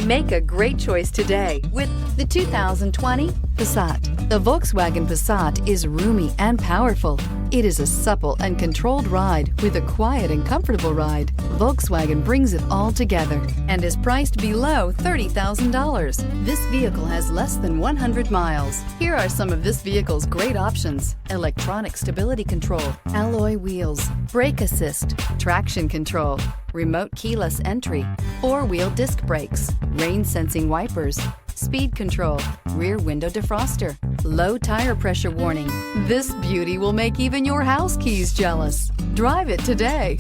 Make a great choice today with the 2020 Passat. The Volkswagen Passat is roomy and powerful. It is a supple and controlled ride with a quiet and comfortable ride. Volkswagen brings it all together and is priced below $30,000. This vehicle has less than 100 miles. Here are some of this vehicle's great options: electronic stability control, alloy wheels, brake assist, traction control, remote keyless entry, four-wheel disc brakes, rain sensing wipers, speed control, rear window defroster, low tire pressure warning. This beauty will make even your house keys jealous. Drive it today.